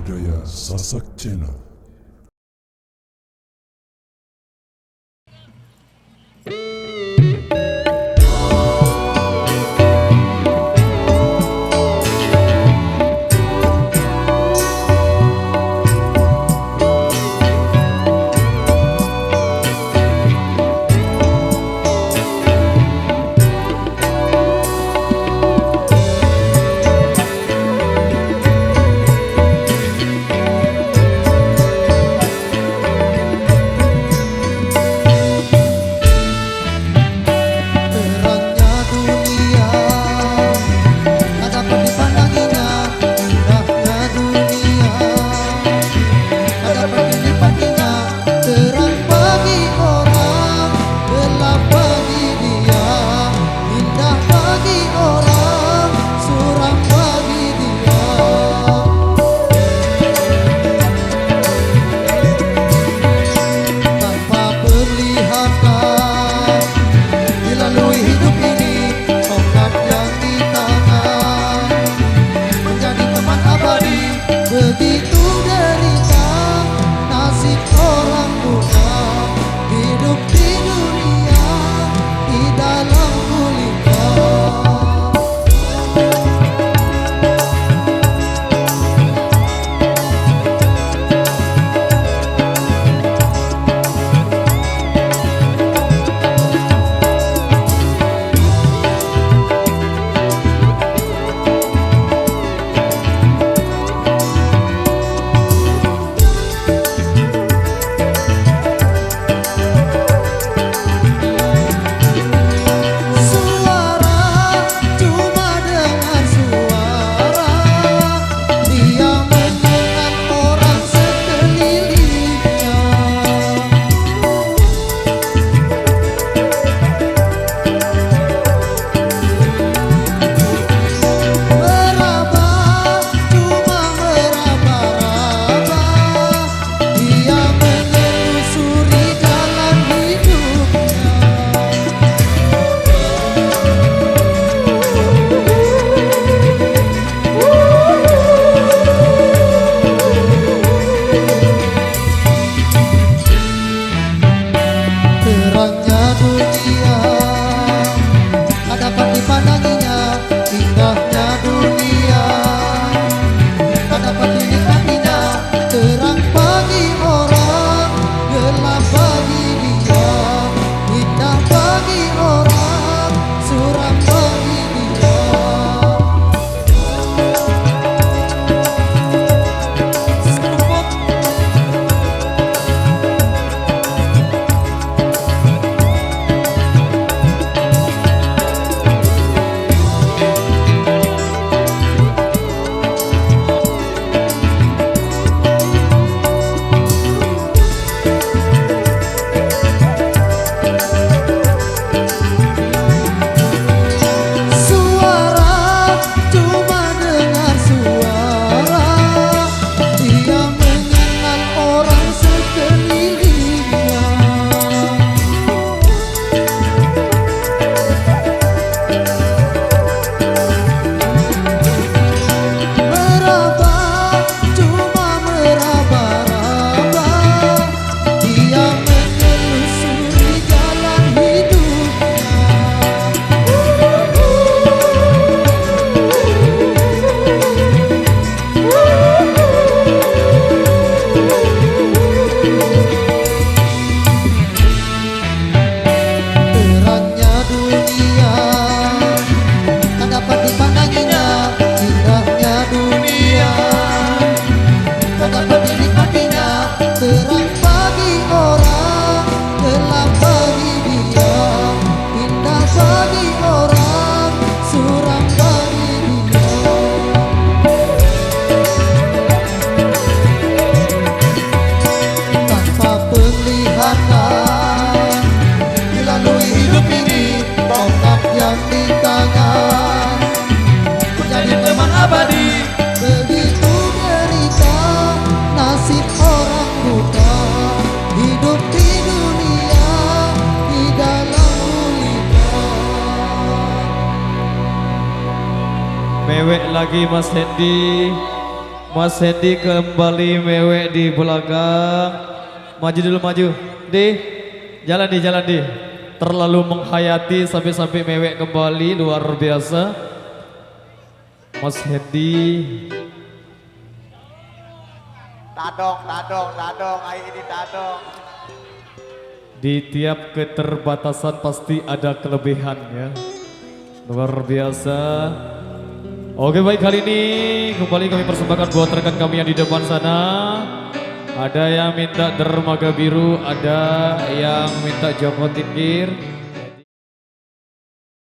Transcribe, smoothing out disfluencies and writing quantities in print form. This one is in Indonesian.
budaya Sasak Channel. Mewek lagi Mas Hendy, Mas Hendy kembali mewek di belakang. Maju dulu maju. Jalan di. Terlalu menghayati sampai mewek kembali, luar biasa. Mas Hendy. Tadong, ayo ini tadong. Di tiap keterbatasan pasti ada kelebihannya. Luar biasa. Oke baik, kali ini kembali kami persembahkan buat rekan kami yang di depan sana. Ada yang minta dermaga biru, ada yang minta Joko Tingkir.